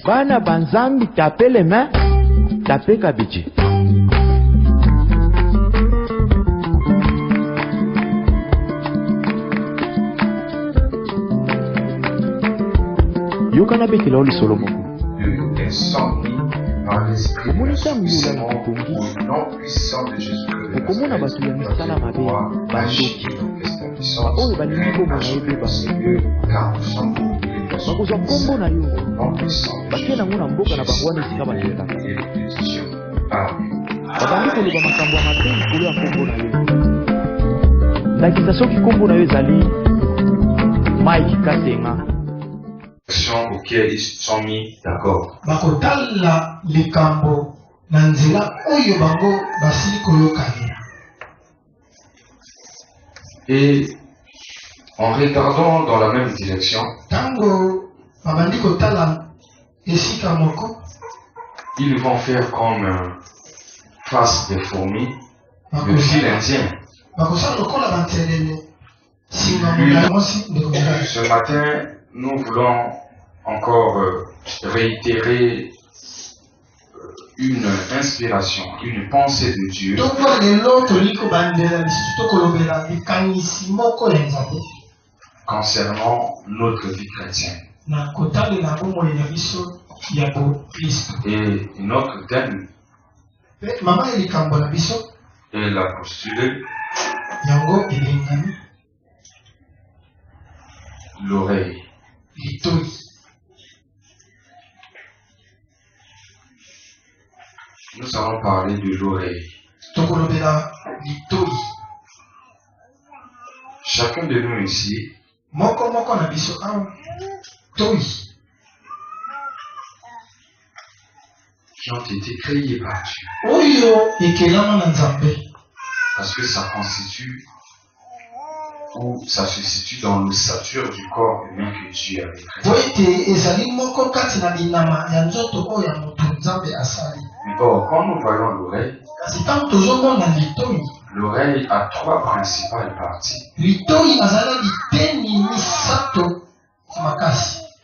Bana banzambi tapez les mains, tapez Kabidji. Yokana bekela oli Solomon. L'insomnie par l'esprit de l'assouplissement au nom puissant de Jésus-Christ de Nazareth, doit agir dans cette puissance, Seigneur, car nous sommes les Bakozwa kombo na yo. non puissants de Bakie nango na mboka na bango wana esika baleka. Babandi koloba makambo ya mabe likolo ya kombo na yo. Ndakisa soki kombo na yo ezali Mike Kasenga. Auxquels ils sont mis d'accord. Bakotala likambo na nzela oyo bango basili koyokana. Et en regardant dans la même direction, Tango babandi kotala esika moko, ils vont faire comme face des fourmis, le fil indien. bakosala lokola bantelele singa mona mosi ndeko. Ce matin, nous voulons encore réitérer une inspiration, une pensée de Dieu concernant notre vie chrétienne. Et notre thème, elle a postulé l'oreille. Nous allons parler de l'oreille. Chacun de nous ici qui ont été créés par Dieu. Parce que ça constitue ou ça se situe dans l'ossature du corps humain que Dieu avait créé. Or, quand nous voyons l'oreille, l'oreille a trois principales parties.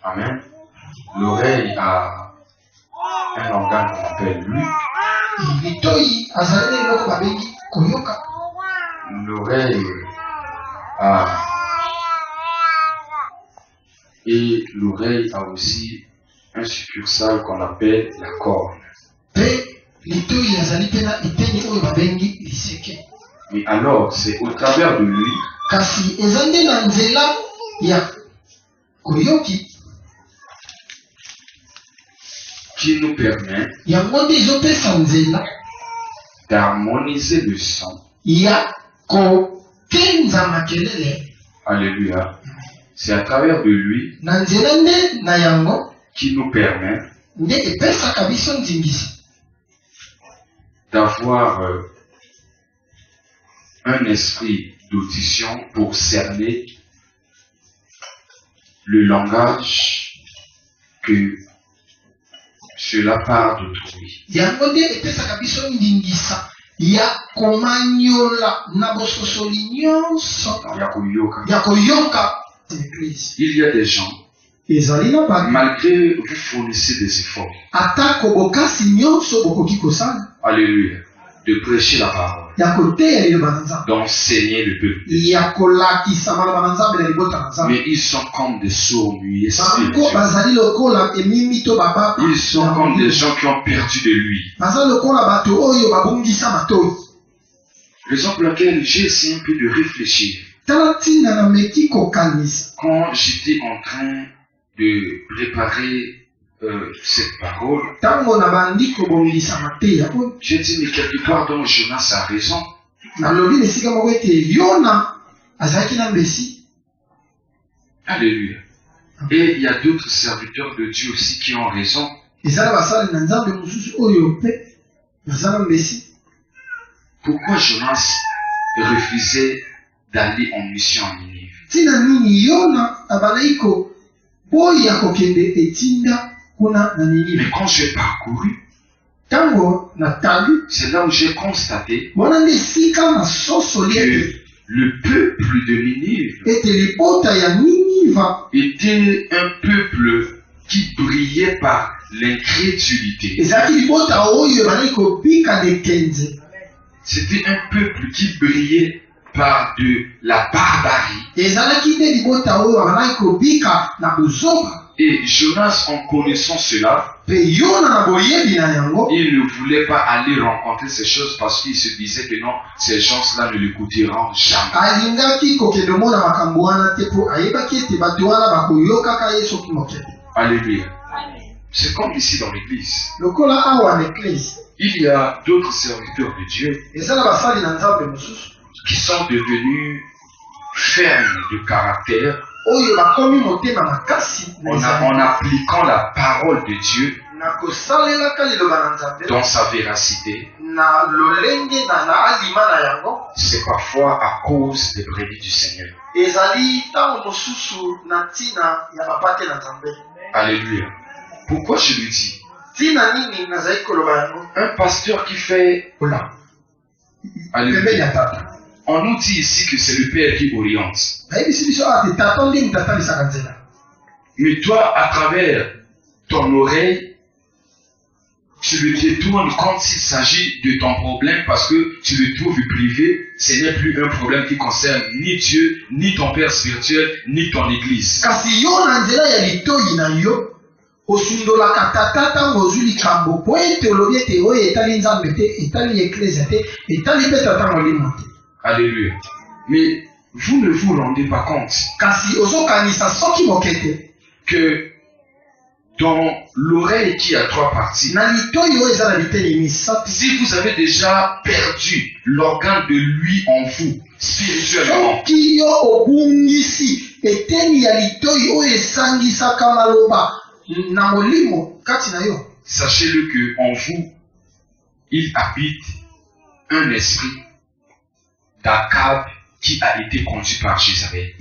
Amen. L'oreille a un organe qu'on appelle l'ouïe. L'oreille a... Et l'oreille a aussi un succursale qu'on appelle la corne. Mais alors, c'est au travers de lui qui nous permet d'harmoniser le son. Alléluia. C'est à travers de lui qui nous permet d'avoir un esprit d'audition pour cerner le langage que cela part d'autrui. Il y a des gens, malgré vous fournissez des efforts, alléluia, de prêcher la parole, d'enseigner le peuple, mais ils sont comme des sourds-muets spirituels. Ils sont comme des gens qui ont perdu de lui. Raison pour laquelle j'ai essayé un peu de réfléchir. Quand j'étais en train de préparer cette parole, j'ai dit, mais quelque part donc Jonas a raison. Alléluia. Et il y a d'autres serviteurs de Dieu aussi qui ont raison. Pourquoi Jonas refusait d'aller en mission en Ninive? Mais quand j'ai parcouru, c'est là où j'ai constaté que le peuple de Ninive était un peuple qui brillait par l'incrédulité. C'était un peuple qui brillait par de la barbarie. Et Jonas, en connaissant cela, il ne voulait pas aller rencontrer ces choses parce qu'il se disait que non, ces gens-là ne l'écouteront jamais. Alléluia. C'est comme ici dans l'église. Il y a d'autres serviteurs de Dieu qui sont devenus fermes de caractère en appliquant la parole de Dieu dans sa véracité. C'est parfois à cause des brebis du Seigneur. Alléluia. Pourquoi je le dis? Un pasteur qui fait là. Alléluia. On nous dit ici que c'est le Père qui oriente. Mais toi, à travers ton oreille, tu le détournes quand il s'agit de ton problème parce que tu le trouves privé. Ce n'est plus un problème qui concerne ni Dieu, ni ton Père spirituel, ni ton Église. Alléluia. Mais vous ne vous rendez pas compte que dans l'oreille qui a trois parties, si vous avez déjà perdu l'organe de lui en vous, spirituellement, sachez-le que en vous, il habite un esprit d'Akab qui a été conduit par Jézabel.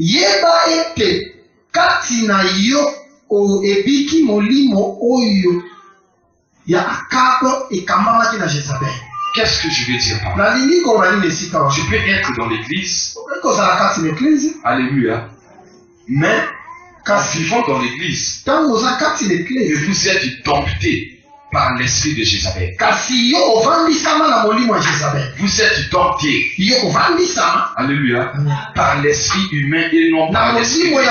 Qu'est-ce que je veux dire par là? Tu peux être dans l'église. Alléluia. Mais en vivant dans l'église, vous êtes dompté par l'esprit de Jézabel. Vous êtes dompté. Alléluia. Par l'esprit humain et non par l'esprit de Dieu.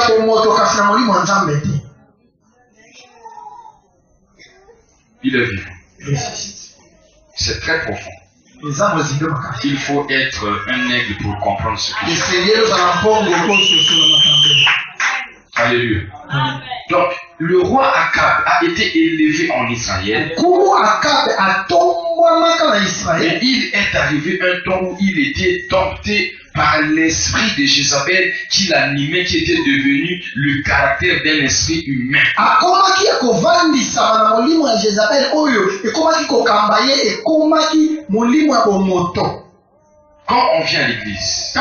Il est vivant. C'est très profond. Il faut être un aigle pour comprendre ce que c'est. Alléluia. Donc, le roi Akab a été élevé en Israël. Et il est arrivé un temps où il était dompté par l'esprit de Jézabel qui l'animait, qui était devenu le caractère d'un esprit humain. Quand on vient à l'église,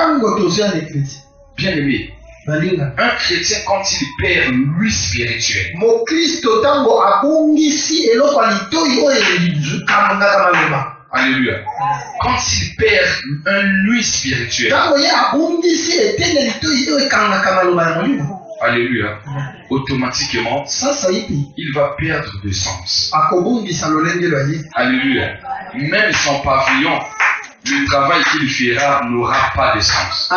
bien aimé, un chrétien, quand il perd lui spirituel, alléluia, quand il perd un lui spirituel, alléluia, automatiquement, il va perdre de sens. Alléluia. Même son pavillon, le travail qu'il fera n'aura pas de sens.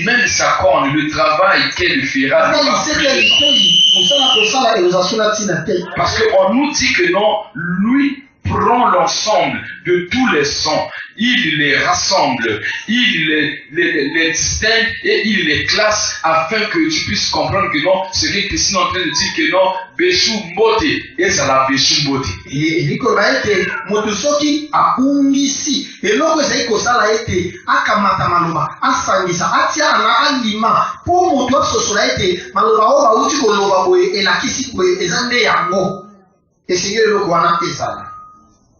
Même sa corne, le travail qu'elle fera n'aura plus de sens. Parce qu'on nous dit que non, lui prend l'ensemble de tous les sons, il les rassemble, il les distingue et il les classe afin que tu puisses comprendre que non, c'est que Christine est en train de dire que non, Béchou Mbote, et ça la Béchou Mbote.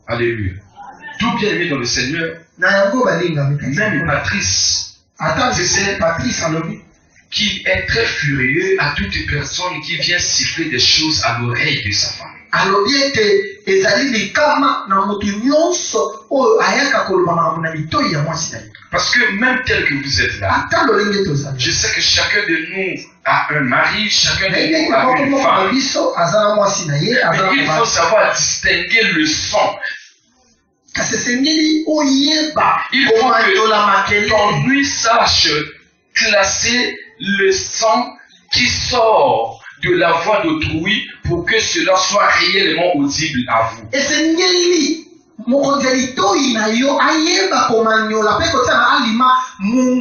Alléluia. Tout bien aimé dans le Seigneur, même Patrice, qui est très furieux à toute personne qui vient siffler des choses à l'oreille de sa femme. alobi ete ezali likama na moto nyonso oyo ayaka koloba makambo na litoi ya mwasi na ye. Parce que même tel que vous êtes là, ata lolenge tozali je sais que chacun de nous a un mari, chacun de nous a une na femme. biso aza na mwasi na ye Mais il faut savoir distinguer le son. kasi esengeli oyeba Il faut komandola makele que ton nuit sache classer le son qui sort de la voix d'autrui pour que cela soit réellement audible à vous. esengeli mokonzi ya litoi na yo ayeba komanyola mpe kotia na alima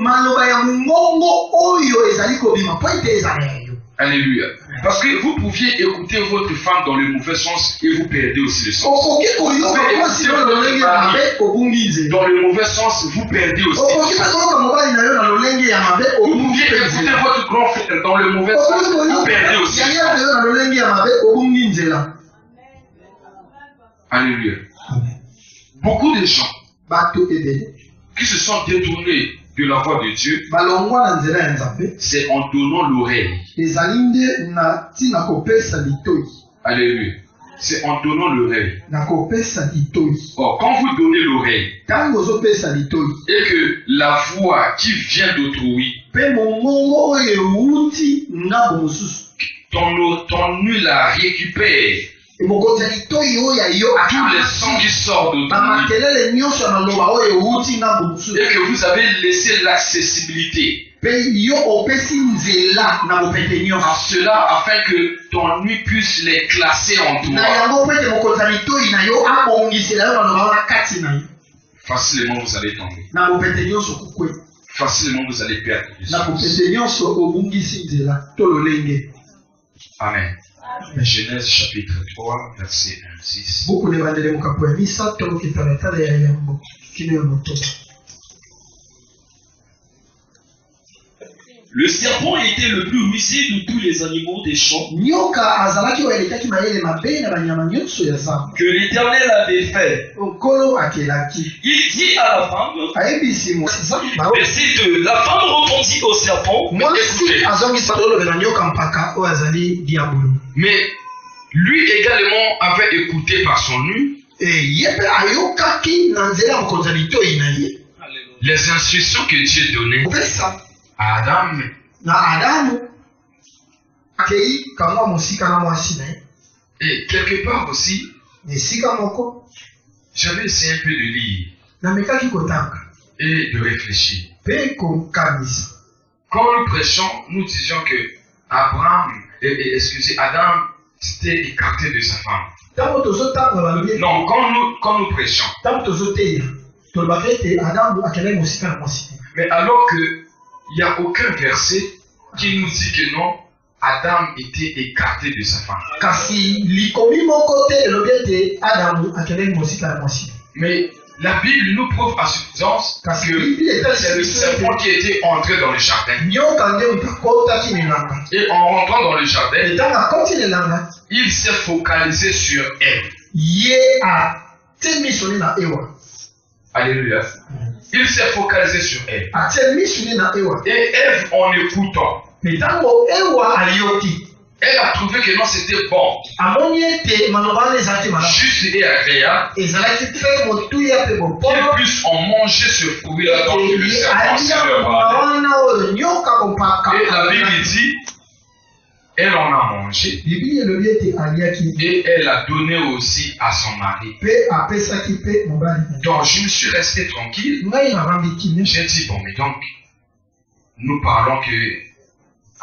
maloba ya mongongo oyo ezali kobima po ete ezala ya yo. Alléluia. Parce que vous pouviez écouter votre femme dans le mauvais sens et vous perdez aussi le sens. okoki koyoka mwasi oyo lolenge ya mabe obungi nzela. Dans le mauvais sens, vous perdez aussi. okoki mpe koyoka mobali na yo na lolenge ya mabe Vous obungi pouviez mpe écouter nzela. votre grand frère dans le mauvais sens, okoki vous perdez koyoka aussi. yaya na yo na lolenge ya mabe obungi nzela. Alléluia. Beaucoup de gens bato ebele qui se sont détournés de la voix de Dieu, balongwa na nzela ya nzambe c'est en donnant l'oreille. ezali nde na ntina kopesa litoi. Alléluia. C'est en donnant l'oreille. na kopesa litoi. Or, quand vous donnez l'oreille ntango ozopesa litoi et que la voix qui vient d'autrui, mpe mongongo oyo ewuti ngambo mosusu ton nuit la récupère. mokonzi ya litoi oyo ya yo Tous les sons qui sortent d'autrui. bamakelele nyonso ya maloba oyo ewuti ngambo mosusu Et que vous avez laissé l'accessibilité mpe yo opesi nzela na bopete à nyonso cela afin que ton nuit puisse les classer en na toi. yango mpe ete mokonzi ya litoi na yo abongisela yo maloba wana kati na yo Facilement vous allez tomber. na bopete nyonso kokwe Facilement vous allez perdre du na sens. bopete nyonso obungisi nzela to lolenge. Amen. Genèse chapitre 3, verset 1-6. buku na ebandeli mokapo ya misato okitalatala ya yambo kino ya motoba. Le serpent était le plus rusé de tous les animaux des champs nyoka azalaki oyo elekaki mayele mabe na banyama nyonso ya zamba. que l'Éternel avait fait. nkolo akelaki Il dit à la femme, ayebisi zamba verset 2, la femme répondit au serpent, mwasi azongisa olobela nyoka mpaka oyo azali diabolo. Mais lui également avait écouté par son nuit ye mpe ayokaki na nzela ya mokonzi ya litoi na ye les instructions que Dieu donnait kopesa à Adam. na adamu akei kamwa mosika na mwasi na ye. Et quelque part aussi, na esika moko j'avais essayé un peu de lire namekaki kotanga et de réfléchir. mpe kokamisa. Quand nous prêchons, nous disions que Adam s'était écarté de sa femme. ntango tozotanga balobi Non, quand nous prêchons. ntango tozoteya tolobaka ete adamu akendaki mosika na mwasi te. Mais alors que il n'y a aucun verset qui nous dit que non, Adam était écarté de sa femme. kasi likomi moko te elobi ete adamu akendaki mosika na mwasi te. Mais la Bible nous prouve à suffisance kasi que biblia c'est le serpent qui était entré dans le jardin. nyoka nde moto akotaki na elanga. Et en rentrant dans le jardin, ntango akoti na elanga il s'est focalisé sur elle. ye atie miso ne na ewa. Alléluia. Il s'est focalisé sur elle. atie miso ne na ewa. Et Ève, en écoutant, me ntango ewa ayoki elle a trouvé que non, c'était bon, amoni ete maloba wana ezalaki malamu juste et agréable, ezalaki mpe motuya mpe qu'ils bopolo puissent en manger ce fruit-là dans le serpent s'est alia leur maloba jardin. wana oyo nyoka kompaka. Et la Bible dit, elle en a mangé biblia elobi ete aliaki et elle a donné aussi à son mari. mpe apesaki mpe mobali na ye. Donc je me suis resté tranquille. ngai navandi kimia J'ai dit, bon, mais donc, nous parlons que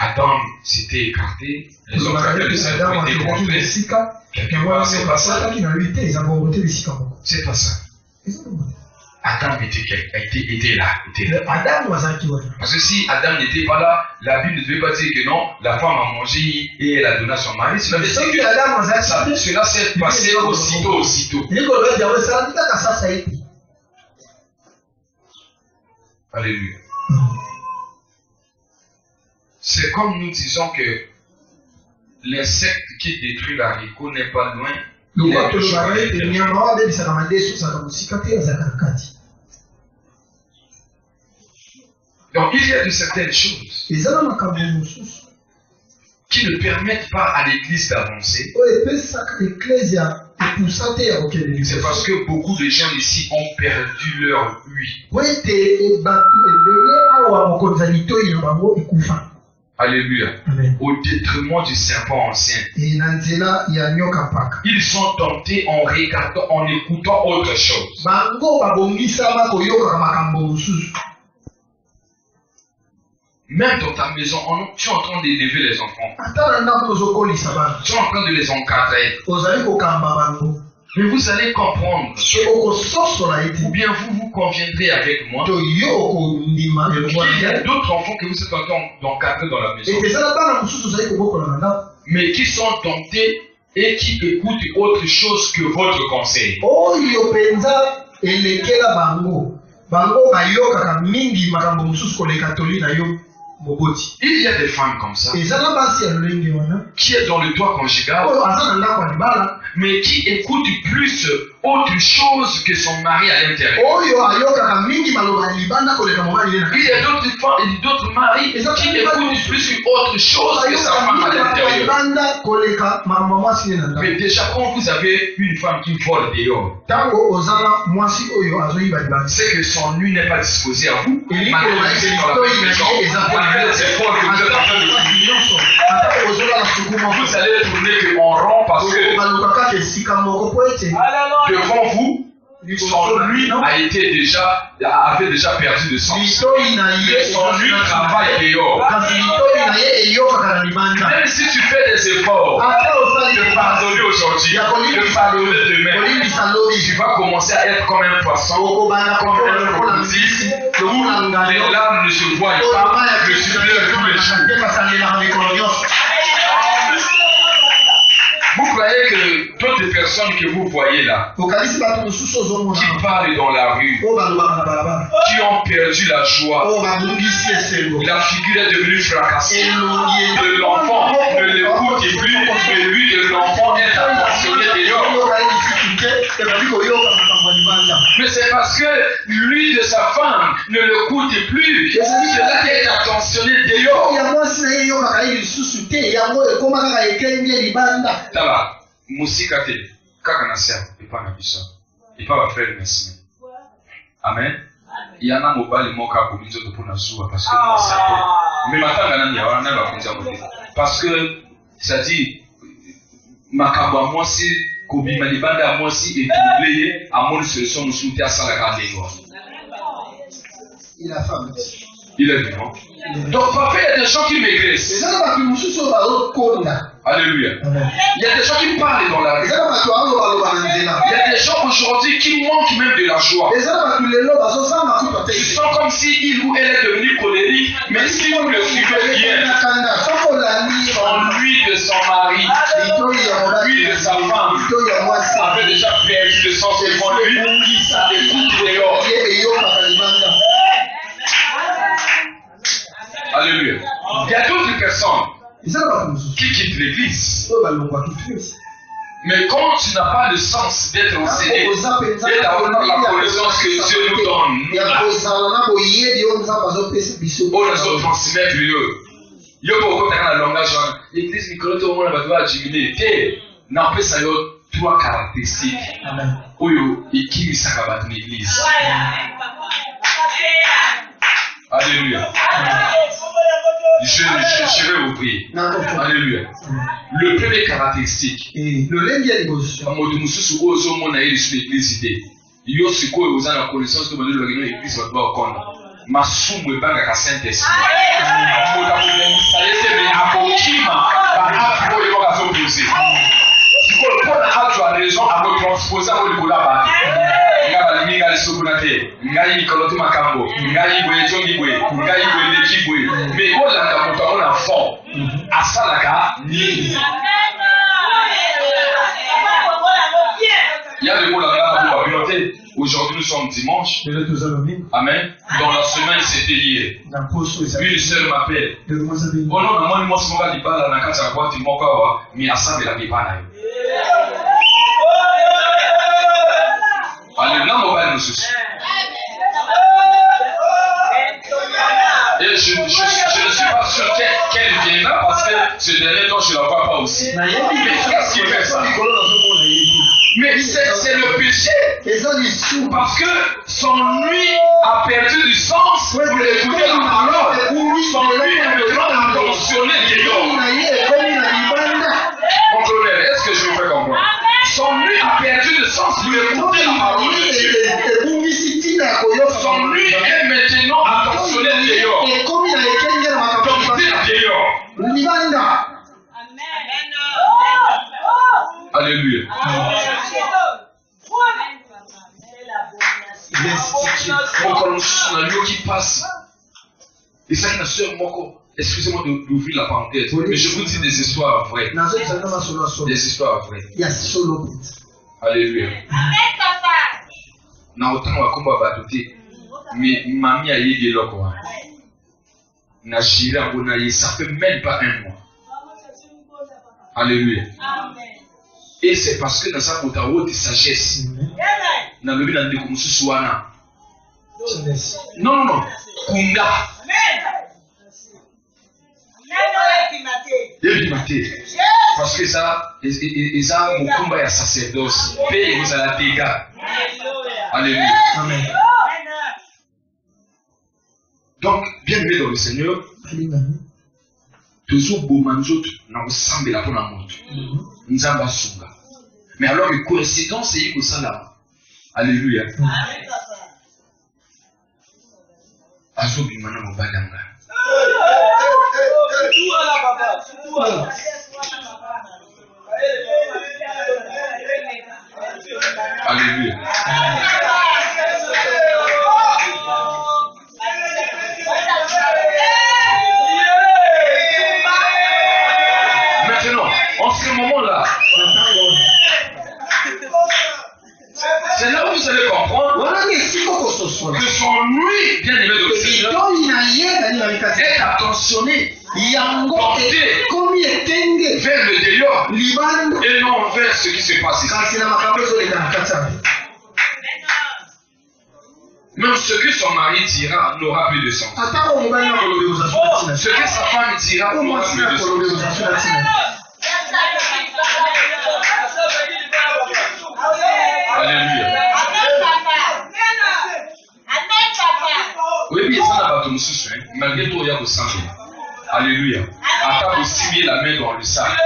Adam s'était écarté, les autres avaient le serpent était adamu rentré. esika Quelque part, c'est pas ça. akaki na lui te eza bongo te bisika moko. C'est pas ça. Eza bongo te. Adam était là. adamu azalaki wana. Parce que si Adam n'était pas là, la Bible ne devait pas dire que non, la femme a mangé et elle a donné à son mari. Cela veut dire soki que adamu azalaki cela s'est passé aussitôt. likolo ete yango esalaki kaka sasa ye te. Alléluia. C'est comme nous disons que l'insecte qui détruit l'haricot n'est pas loin. Il lokola est toujours à tolobaka ete l'intérieur. nyama wana abebisaka madeso ezalaka mosika te azalaka na kati. Donc il y a de certaines choses eza na makambo mosusu qui ne permettent pas à l'église d'avancer. C'est parce que beaucoup de gens ici ont perdu leur oui. Alléluia. Amen. Au détriment du serpent ancien. Ils sont tentés en regardant, en écoutant autre chose. Même dans ta maison, tu es en train d'élever les enfants. Tu es en train de les encadrer. Mais vous allez comprendre. Ou bien vous conviendrez avec moi. Il y a d'autres enfants que vous êtes en train d'encadrer dans la maison. Mais qui sont tentés et qui écoutent autre chose que votre conseil. Il y a des femmes comme ça qui est dans le toit conjugal, mais qui écoute plus autre chose que son mari à l'intérieur. Il y a d'autres femmes et d'autres maris qui écoutent plus autre chose que sa femme à l'intérieur. Mais déjà, quand vous avez une femme qui vole dehors, c'est que son nuit n'est pas disposé à vous. Vous allez tourner en rond parce que devant vous, son nuit avait déjà perdu de sens. Son nuit travaille dehors. Même si tu fais des efforts de pardonner aujourd'hui, de pardonner demain, tu vas commencer à être comme un poisson, comme un crocodile, où les larmes ne se voient pas, je suis pleure tous les jours. Vous croyez que d'autres personnes que vous voyez là, qui parlent dans la rue, qui ont perdu la joie, la figure est devenue fracassée, l'enfant ne l'écoute plus, mais lui de l'enfant est attentionné dehors. Mais c'est parce que lui de sa femme ne l'écoute plus, cela est attentionné dehors. Tala, musika te, kaka na serre, et pas na biso, et pas ma frère merci. Amen. Il y en a mobile moka pour nous autres pour nous jouer parce que moi ça peut. Mais maintenant on a un ba kunza mo. Parce que ça dit makaba moi si kobi malibanda moi si et doublé à mon solution nous souter à salaka lego. Il a femme. Il est vivant. Donc parfois il y a des gens qui maigrissent. Alléluia. Il y a des gens qui parlent dans la rue. Il y a des gens aujourd'hui qui manquent même de la joie. Ils sont comme si il ou elle est devenu colérique, mais si vous le suivez bien, son lui de son mari, lui de sa femme, avait déjà perdu le sens devant lui, écoute dehors. Alléluia. Il y a d'autres personnes qui quittent l'église. Mais quand tu n'as pas le sens d'être enseigné et d'avoir la connaissance que Dieu nous donne, on les autres transmettre le yo pour quand la langage l'église Nicolas tout le monde va diminuer n'a pas ça yo trois caractéristiques oyo qui s'acaba dans l'église. Alléluia. Je vais vous prier. Alléluia. Le premier caractéristique. Le raison à me transposer au Nicolas. Ngai sukunate, ngai kolotu makambo, ngai boye jongi boye, ngai boye leki boye. Mais on l'a dans mon enfant, asalaka ni. Il y a des mots là-bas pour communauté. Aujourd'hui nous sommes dimanche. Amen. Dans la semaine c'était hier. Une seule m'appelle. Oh non, moi moi c'est mon gars qui parle na kati ya boîte moko wa, mais assemble la bibana. Alléluia, mobile nous. Et je ne suis pas sûr qu'elle viendra parce que ce dernier péché. Mais qu'est-ce qui fait ça? Mais c'est le péché. Parce que son nuit a perdu du sens pour écouter la parole. Son nuit est maintenant attentionné dehors. Mon colonel, est-ce que je vous fais comprendre? Son nuit a perdu de sens pour écouter la parole de Dieu. Son nuit est maintenant attentionné dehors. Dehors. Alléluia. Qui passe. Et ça, la soeur Moko. Excusez-moi d'ouvrir la parenthèse, mais je vous dis des histoires vraies. Des histoires vraies. Alléluia. Na autant wa komba batoté, mais mamie a yé de loko. Na jira bona yé, ça fait même pas un mois. Alléluia. Et c'est parce que dans sa motawo de sagesse. Na lobi na ndeko mususu wana. Non. Kunga. Parce que ça, ils ont mon combat à sacerdoce. Paye vous à la dégâts. Alléluia. Amen. Donc, bienvenue dans le Seigneur. Toujours beau manjot, n'a pas semblé la bonne montre. Nous avons sunga. Mais alors, une coïncidence, c'est que ça là. Alléluia. Azobi mana mobalanga. Alléluia. Maintenant, en ce moment-là, c'est là où vous allez comprendre que son nuit, bien aimé de Seigneur, est attentionné, porté vers le dehors et non vers ce qui se passe ici. Même ce que son mari dira n'aura plus de sens. Ce que sa femme dira n'aura plus de sens. Alléluia. Oui, bien ça n'a pas tout souci. Malgré tout, il y a besoin. Alléluia. Attends de signer la main dans le sac.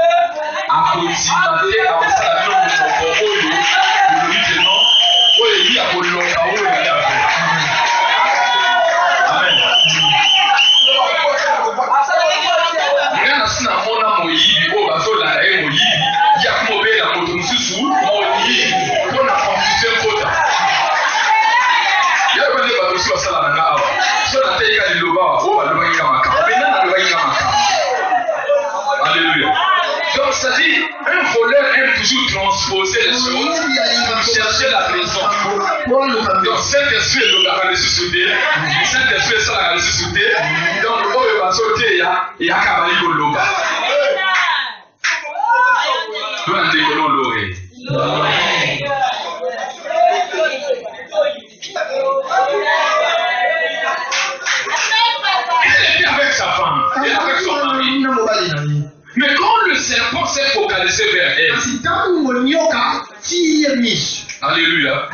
À continuer à observer le corps. Le lui dit non. Oui, il y a pour le Amen. Rien à ce moment-là, mon yibi, au bateau là, et mon yibi, il y a comme la moto sous mon yibi, pour la confusion quota. Il y a pas de bateau sur ça là, sur la tête de l'oba, oh, le baïga maka, maintenant le baïga maka. Alléluia. Donc, c'est-à-dire, un voleur aime toujours transposer les choses, chercher la raison. Donc, Saint-Esprit est le sous-souté, Saint-Esprit est ça la sous-souté, donc, le bateau va sauter, il y a Kabali Goloba. Nous avons dit que l'on l'aurait. Elle était avec sa femme, et avec son mari. Mais quand le serpent s'est focalisé vers elle, alléluia.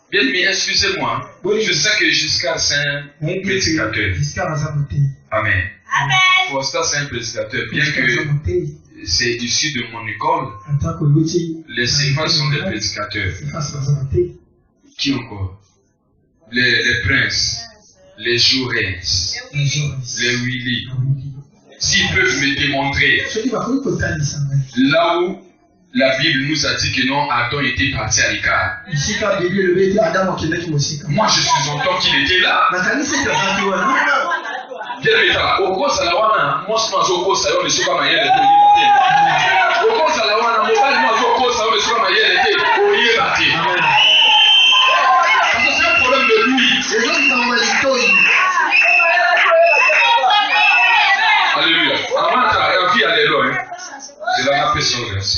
Bien, mais excusez-moi, je sais que jusqu'à c'est un prédicateur. Amen. Foster, c'est un prédicateur, bien que c'est issu de mon école. Les Sifas sont des prédicateurs. Qui encore? Les princes, les Jaurès, les Willy. S'ils peuvent me démontrer là où la Bible nous a dit que non, Adam était parti à l'écart. Moi, je suis content qu'il était là. Bien évidemment, au cours de la wana, moi je suis au cours de la wana, je suis pas maillé. Au cours de la wana, moi je suis au cours de la wana, je suis pas maillé. Parce que c'est un problème de lui. Alléluia. Avant ta vie, alléluia. Je vais appeler son merci.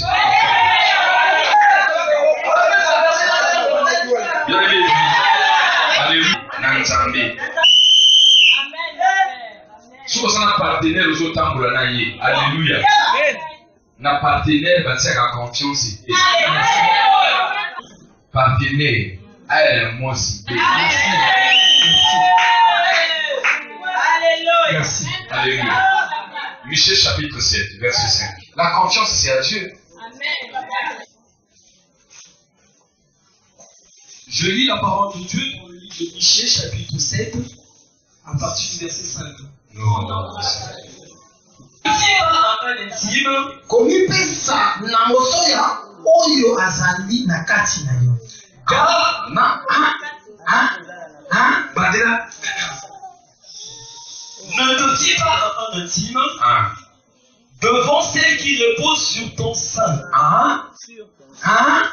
Bien aimé. Alléluia. Nanzambi. Si vous êtes un partenaire aux autres temps, alléluia. na partenaire batia ka confiance te. Partenaire a moi si te. Merci. Alléluia. Michée chapitre 7, verset 5. La confiance c'est à Dieu. Je lis la parole de Dieu dans le livre de Michée chapitre 7 à partir du verset 5. Non. Komipesa na mosoya oyo azali na kati na yo. Bandera. Ne te fie pas en intime devant celle qui repose sur ton sein. Sur ton sein.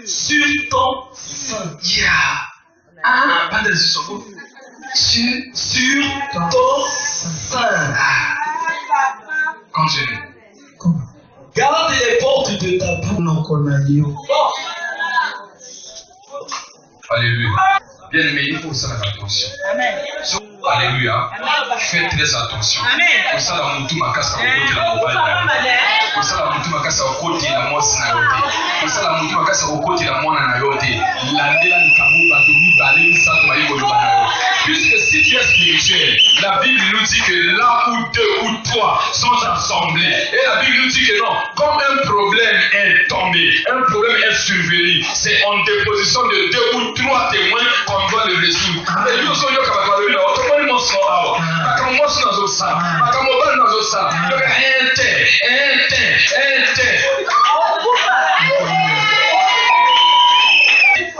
Sur ton sein. Continue. Garde les portes de ta bouche. Alléluia. Bien aimé, il faut ça attention. Alléluia. Faites très attention. Pour ça, la moutou ma casse à côté la mobile. Pour ça, la moutou ma casse à côté la moi sinayote. Pour ça, la moutou ma casse à côté la moi nanayote. L'année là, nous avons battu, balé, ça, tu vas y voir. Puisque si tu es spirituel, la Bible nous dit que là où deux ou trois sont assemblés, et la Bible nous dit que non, comme un problème est tombé, un problème est survenu, c'est en déposition de deux ou trois témoins qu'on doit le résoudre. Et nous sommes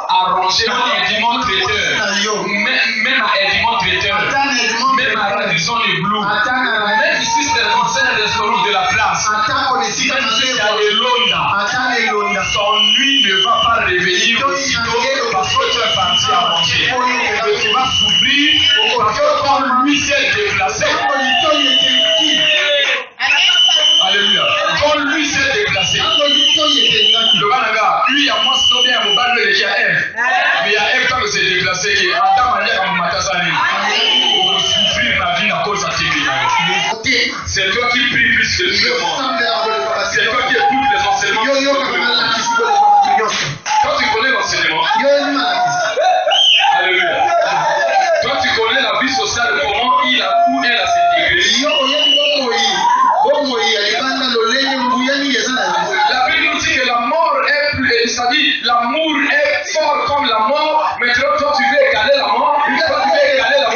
arrangé un édiment traiteur, même un édiment traiteur, même à Radisson et Blue, même ici c'est le restaurant de la place, même si c'est à Elonda, son nuit ne va pas réveiller aussitôt parce que tu es parti à manger. Et tu vas souffrir parce que quand lui s'est déplacé, alléluia, quand lui s'est déplacé, le Banaga, lui il y a moi sinon bien mon bal qui a Ève, mais il y a Ève quand il s'est déplacé qui Adam a dit à mon matasani, pour souffrir ma vie à cause de tes. C'est toi qui prie plus que tout le monde. C'est toi qui écoutes les enseignements. Quand tu connais l'enseignement, alléluia. Toi tu connais la vie sociale, comment il a où elle a s'intégré. La Bible nous dit que la mort est plus, c'est-à-dire l'amour est fort comme la mort. Maintenant toi tu veux égaler la mort, toi tu veux égaler la mort.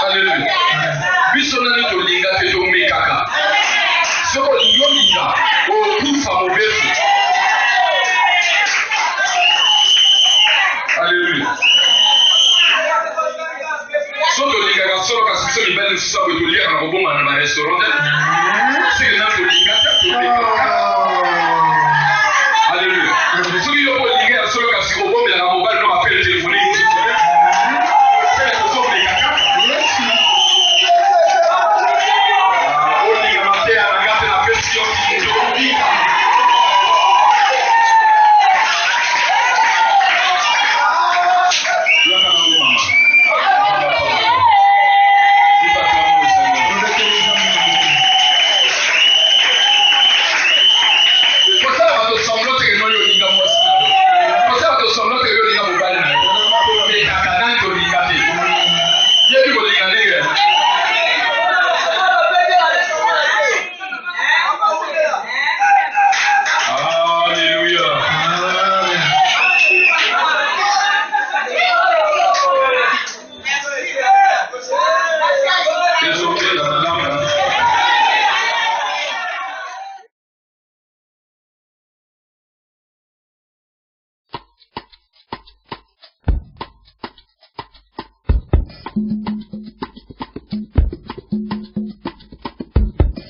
Alléluia. Bisonani to linga te to mekaka. Soko lingo linga o kufa mobesu. Alléluia. Soko linga ka solo ka sisi ni bali sisa ko to lia na boma na restaurant. C'est que na to linga to mekaka. Alléluia. Soko yo ko linga solo ka sisi ko bomba na mobile no appel téléphonique.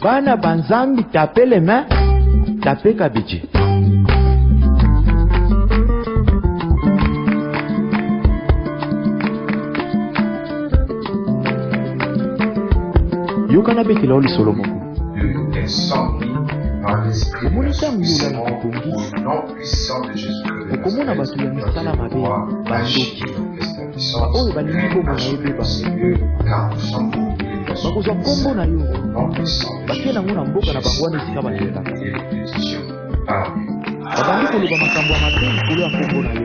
Bana banzambi tapez les mains, tapez kabidji. Yokana bekila oli solo moko. Omonisa muyula na makongi. Okomona bato ya misala mabe bandoki. puissance oyo balingi komona ye beba Seigneur, car nous sommes bakozwa nkombo na yo non puissants. batie nango na mboka na bango wana esika bazalaka babandi koloba makambo ya mabe likolo ya nkombo na yo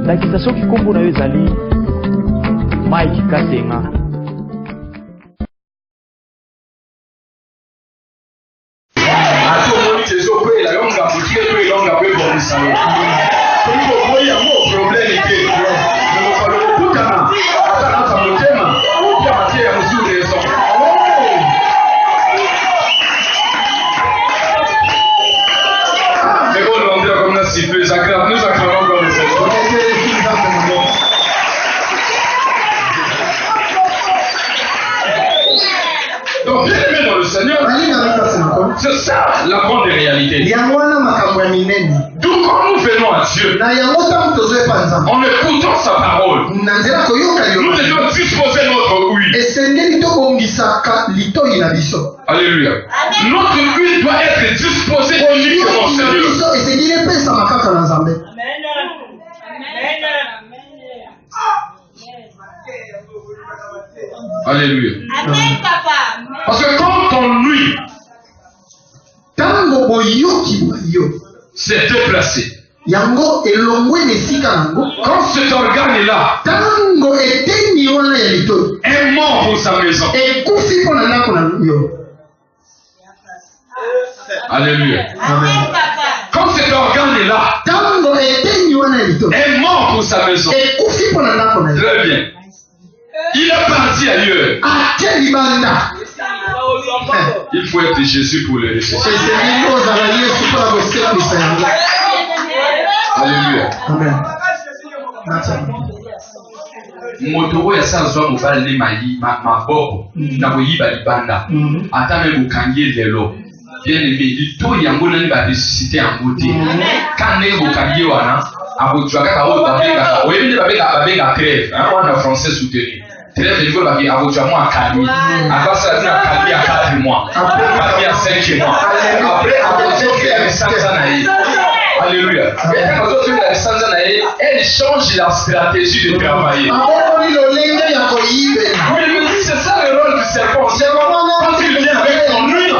ndakisa soki nkombo na yo ezali Mike Kasenga. C'est ça la grande réalité. D'où quand nous venons à Dieu, en écoutant sa parole, nous devons disposer notre huile. Alléluia. Notre huile doit être disposée uniquement au Seigneur. Alléluia. Amen, papa. Parce que quand on huile s'est déplacé, yango elongwe nesika nango quand cet organe-là tango eteni wana ya litoi est mort pour sa maison, ekufi mpo na ndako na yo. Alléluia. Amen, papa. Quand cet organe-là tango eteni wana ya litoi est mort pour sa maison, ekufi mpo na ndako na yo. très bien, il est parti ailleurs. ake libanda. Il faut être Jésus pour le ressusciter. Alléluia. Amen. Moto oyo asanzwa mobali maboko na koyiba libanda ata me bokangi lelo bien aimé litoi yango nani baresuscite yango te ka ndenge bokangi wana akozwa kaka oyo babengaka oyebi nde babenga trêve wana français soutenu. Trêve niveau baki akozwa mwa akali akasala tina akali ya 4 mois akali ya 5 mois après akozofela lisanza na ye. Alléluia. Et quand on fait la licence, elle change la stratégie de travailler. Oui, c'est ça le rôle du serpent. Quand il vient avec son huile,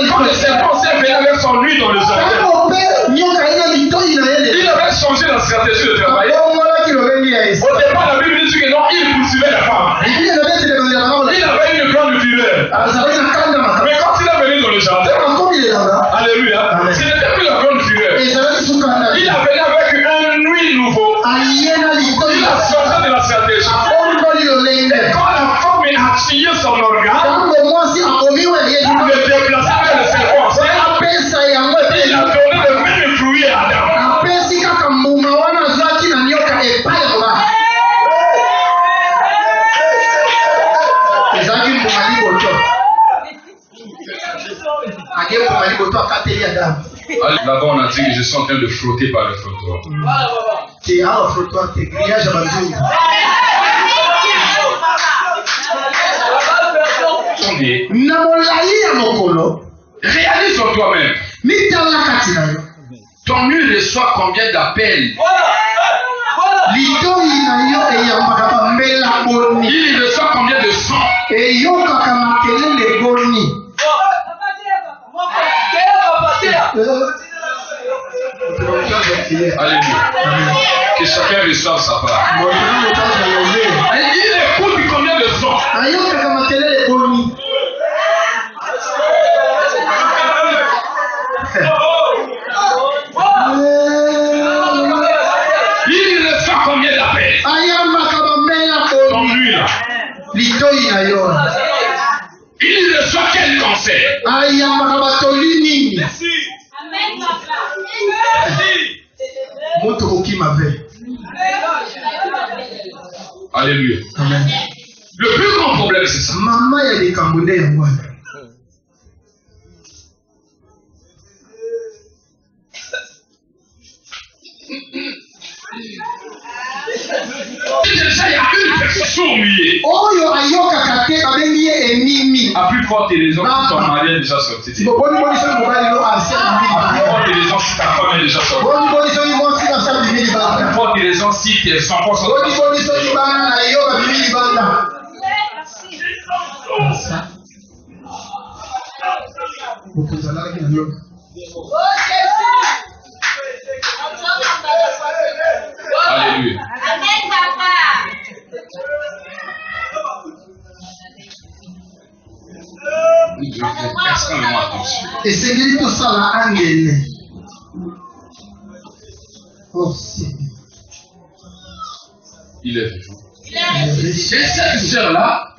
quand le serpent s'est venu avec son huile dans le jardin, il avait changé la stratégie de travailler. Au départ, la Bible dit que non, il poursuivait la femme. Il avait une grande fureur. Mais quand il est venu dans le jardin, alléluia, ce n'était plus la grande fureur. Il a venu avec un huile nouveau. Il a changé de la stratégie. Et quand la femme a tiré son organe, pour le déplacer vers le serpent, il a donné le même fruit à Adam. Là-bas, on a dit que je suis en train de frotter par le frottoir. Réalise en toi-même. Ton huile reçoit combien d'appels? Il reçoit combien de sang? Alléluia. Que chacun reçoive sa part. Il écoute combien de sang? Il reçoit combien d'appels? Ton huile. Il reçoit quel conseil? Alléluia. Amen. Le plus grand problème, c'est ça. Déjà, il y a une personne sourd-muet. Oyo ayoka kate babengi emimi. À plus forte raison si ton mari est déjà sorti. À plus Boni forte raison si ta femme est déjà sortie. À plus forte raison si tes enfants sont sortis. Alléluia. Amen, papa. Je fais extrêmement attention. esengeli tosala angene. Oh Seigneur. Il est vivant. Et cette sœur-là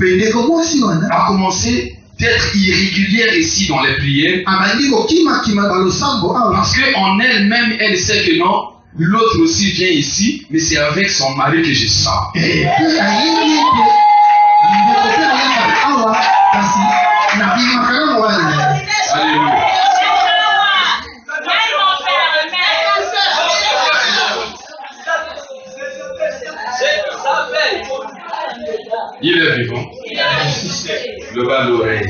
a commencé d'être irrégulière ici dans les prières. Parce qu'en elle-même, elle sait que non, l'autre aussi vient ici, mais c'est avec son mari que je sens. Alléluia. Il est vivant. Le bas de l'oreille.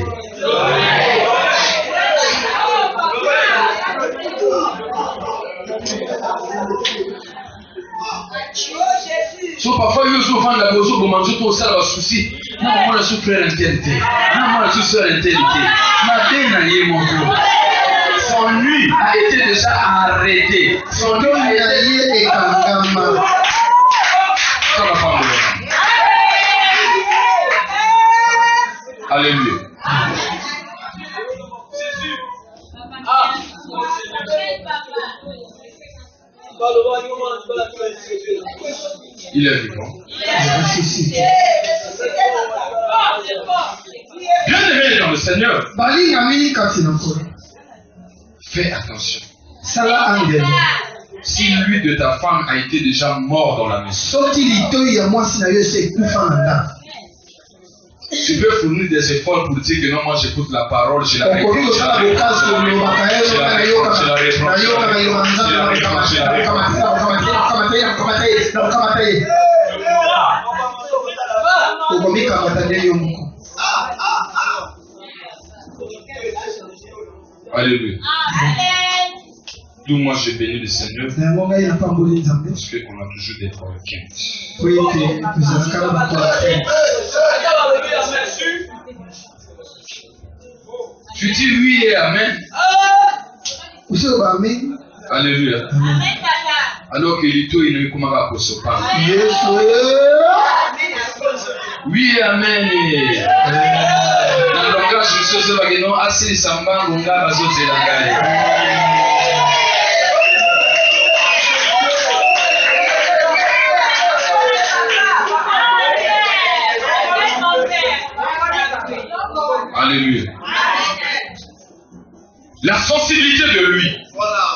So parfois il faut vendre la bozo pour manger tout ça le souci. Non, moi je suis frère intelligent. Non, moi je suis sœur intelligente. Ma peine est mon Dieu. Son nuit a été déjà arrêté. Son nuit a été écangama. Ça va pas me. Alléluia. Il est vivant. Bien aimé dans le Seigneur. Fais attention. Si lui de ta femme a été déjà mort dans la maison, tu peux fournir des efforts pour dire que non, moi j'écoute la parole, je la reprends. Alléluia. D'où moi je bénis le Seigneur parce qu'on a toujours des requêtes. Tu dis oui et amen. Alléluia. Alors que l'ito il ne comment pas se parler. Oui et amen. Dans le langage je sais que non assez samba ngonga bazote la gagne. Alléluia. La sensibilité de lui. Voilà.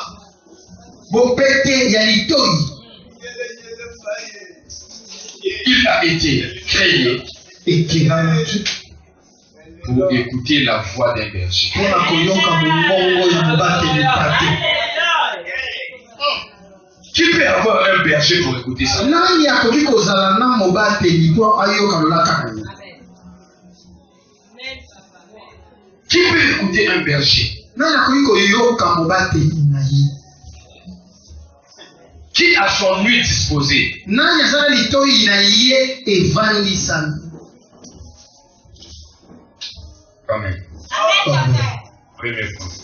Il a été créé pour écouter la voix d'un berger. Qui peut avoir un berger pour écouter ça? Qui peut écouter un berger? Qui a son nuit disposée? Amen. Premier point.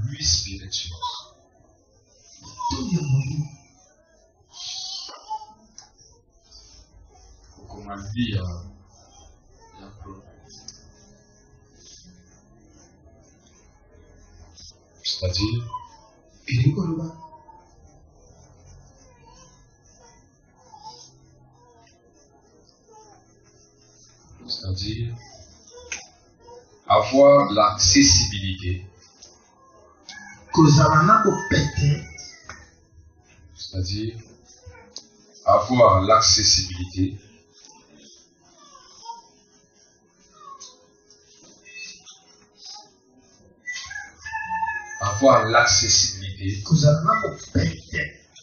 Lui spirituel. Comme on dit, c'est-à-dire, avoir l'accessibilité. C'est-à-dire avoir l'accessibilité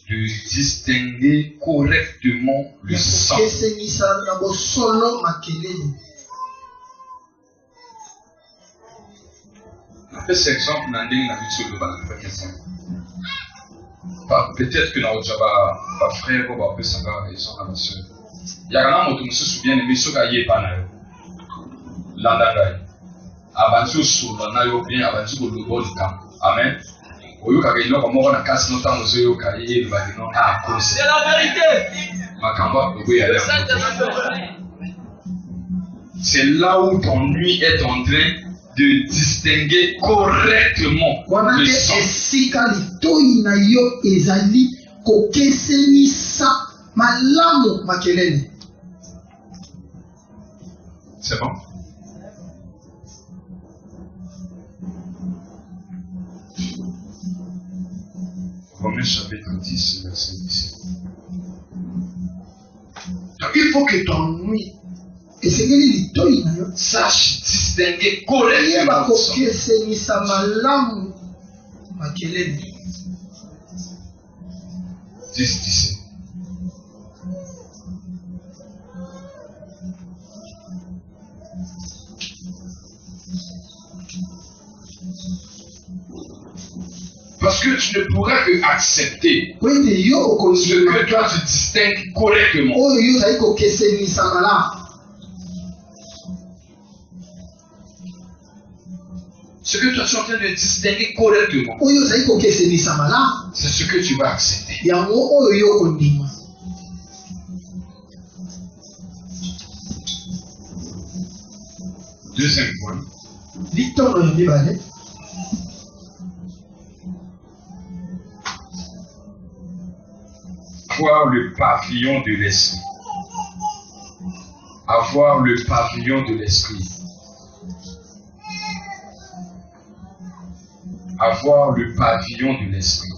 de distinguer correctement le sang. Cet exemple, peut-être que notre frère ou sa soeur, il y a un autre qui se souvient de ce qu'il y a pas là. Avanzu sur la nayo bien avanzu ko lobo lita. Amen. Oyoka ke iloko moko na kasi no tango zo yoka ye le badino a cause. C'est la vérité. Makamba lobo ya l'air. C'est là où ton nuit est en train de distinguer correctement le sang. Esika litoi na yo ezali kokesenisa malamu makelele. C'est bon? Romains chapitre 10, verset 17. Donc il faut que ton nuit sache distinguer correctement. 10, 17. Parce que tu ne pourras que accepter ce que toi tu distingues correctement. Ce que toi tu es en train de distinguer correctement, c'est ce que tu vas accepter. Deuxième point. Avoir le pavillon de l'esprit. Avoir le pavillon de l'esprit. Avoir le pavillon de l'esprit.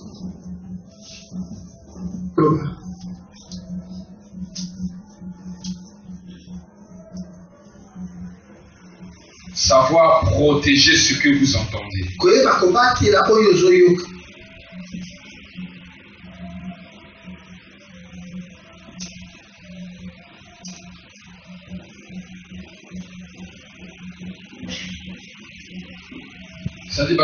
Savoir protéger ce que vous entendez. Ça dit,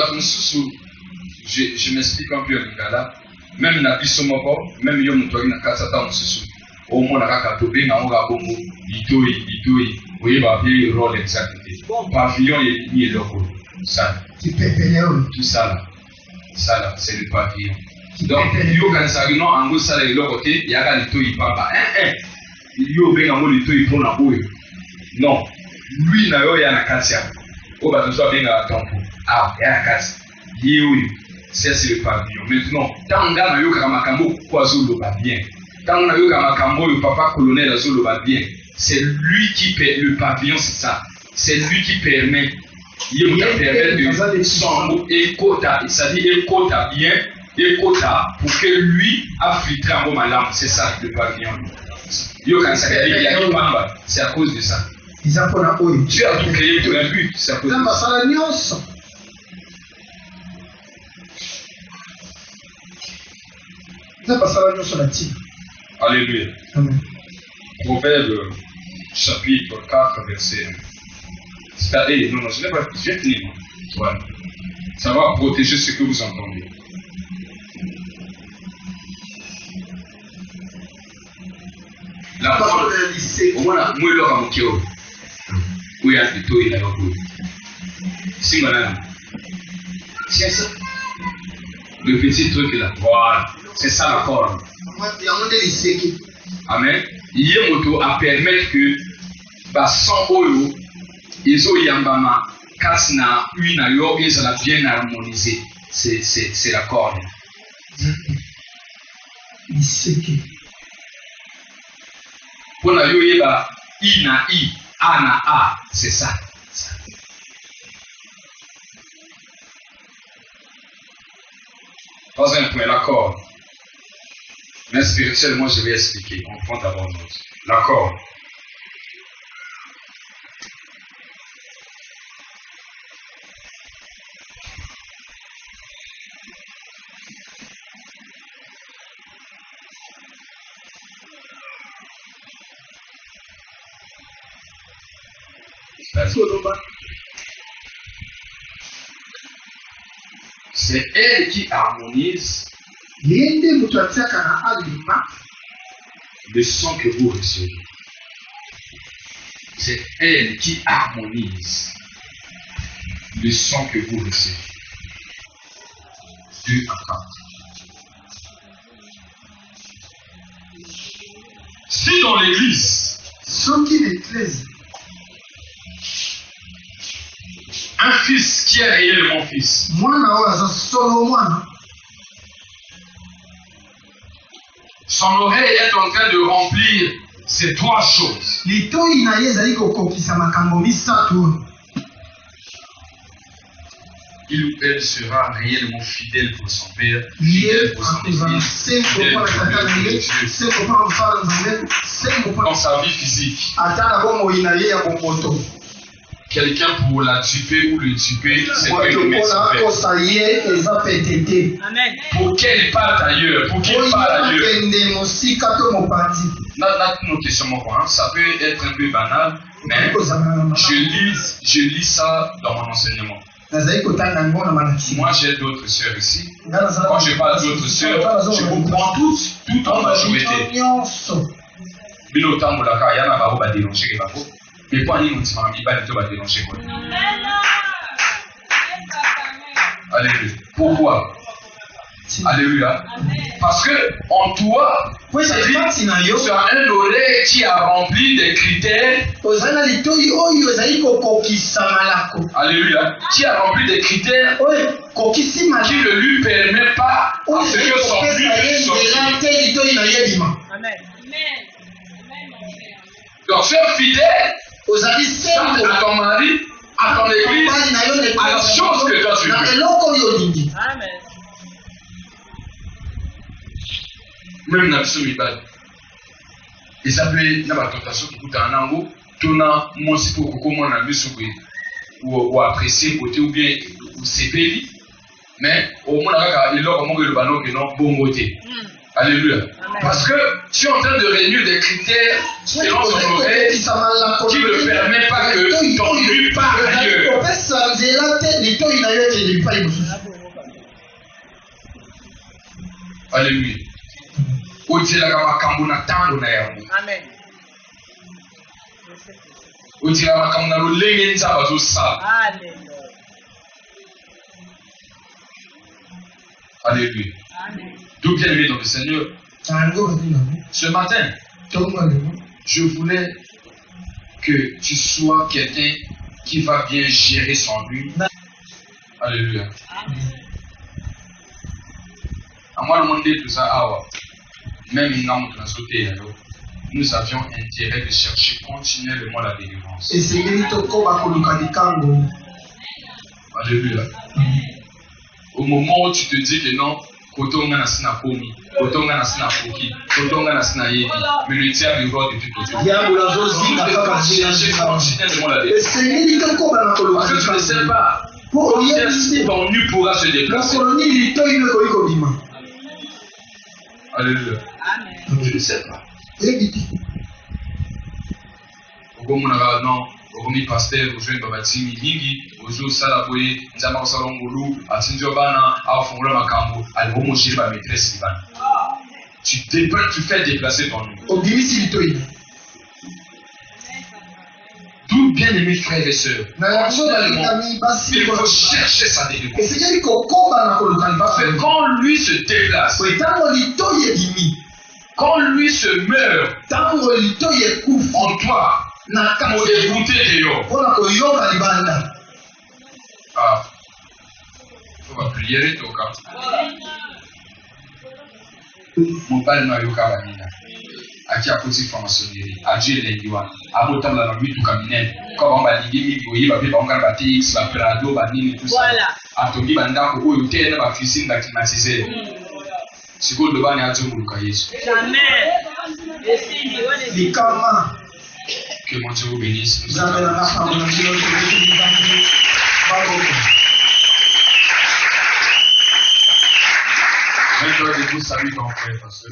je m'explique un peu là. Même na bisomoko, même yo mutori na kasata mususu. Au moins na kakatobe na onga bongo, itoi, oui ba bien rôle exactement. Pavillon et ni loko. Ça. Tout ça là. Ça là, c'est le pavillon. Donc yo kan sa non ango ça le côté, ya ga litoi papa. Yo benga mo litoi pona boy. Non. Lui na yo ya na katia. O ba so benga tampo. Ah, il y a la casse. C'est le pavillon. Maintenant, tant qu'on a eu Kamakambo, quoi Zolo va bien. Tant qu'on a eu Kamakambo, le papa colonel Zolo va bien. C'est lui qui paie le pavillon, c'est ça. C'est lui qui permet. Il permet de son mot et quota. Ça dit et quota bien, et quota pour que lui afflicte un bon malade. C'est ça le pavillon. C'est à cause de ça. Tu as tout créé pour un but. C'est à cause de ça. Alléluia. Amen. Proverbe chapitre 4, verset 1. Non, je n'ai pas je vais finir. Voilà. Ça va protéger ce que vous entendez. La parole de lycée. Voilà, moi là comme Kyo. Oui, à plutôt il a beaucoup. Si madame. C'est ça. Le petit truc là. Voilà. C'est ça la forme. Amen. Il y a moto à permettre que sans oyo ils ont yambama kasna une yo ils ont bien harmonisé. C'est la corde. Pour la yo yeba i na i a na a c'est ça. Troisième point, l'accord. Mais spirituellement, je vais expliquer. On prend d'abord note. L'accord. C'est elle qui harmonise le son que vous recevez. C'est elle qui harmonise le son que vous recevez. 2 à 4. Si dans l'église, un fils qui est réellement fils, son oreille est en train de remplir ces 3 choses. Il ou elle sera réellement fidèle pour son père, fidèle pour son église, fidèle pour Dieu, dans sa vie physique. Quelqu'un pour la tuer ou le tuer, c'est pas une médecin. Pour qu'elle parte ailleurs, pour qu'il parte ailleurs. Notre question, ça peut être un peu banal, mais je lis ça dans mon enseignement. Moi, j'ai d'autres sœurs ici. Quand je parle d'autres sœurs, je vous prends toutes en majorité. Mais pas nous déranger. Alléluia. Pourquoi? Alléluia. Parce que en toi, tu as un oreille qui a rempli des critères. Alléluia. Qui a rempli des critères qui ne lui permet pas à ce que son but puisse sortir. Donc, sois fidèle à ton mari, à ton église, à la chose que toi tu veux. Amen. Même dans le sommet, ils appellent la tentation qui coûte un ango, tournant mon si pour comment on a vu ou apprécier côté ou bien c'est pays, mais au moins il leur comment le ballon que non bon côté. Alléluia. Parce que tu es en train de réunir des critères selon son oreille qui ne permet pas que ton lui part ailleurs. Alléluia. Amen. Alléluia. Tout bien aimé dans le Seigneur. Ce matin, je voulais que tu sois quelqu'un qui va bien gérer son lui. Alléluia. À moi, le monde tout ça, même nous avions intérêt de chercher continuellement la délivrance. Alléluia. Au moment où tu te dis que non, mais le diable est roi de tout côté. Parce que tu ne sais pas si ton nu pourra se déplacer. Alléluia. Je ne sais pas. Non. Omi pasteur ojoye babatimi mingi ozo sala boye nzamba osala ngolu atinjo bana afungola makambo alibomo shiri ba maîtresse bana. Tu fais déplacer ton nom. Tout bien aimé frères et sœurs, il faut chercher sa délivrance. Parce que quand lui se déplace, quand lui se meurt en toi, pour écouter des yeux. Ah, il faut prier au cas. Mon père n'a eu qu'à venir. qui a posé franc-maçonnerie, à Dieu l'endiwa, à mon temps dans la vie tout cabinet, comme on va dire, il va faire un bâtisse, va faire un dos, va dire tout ça. À ton dit, banda, où il y a une cuisine climatisée. C'est quoi le ban et à Dieu mon cahier. Jamais. Que mon Dieu vous bénisse. Maintenant, vous saluez ton frère, pasteur.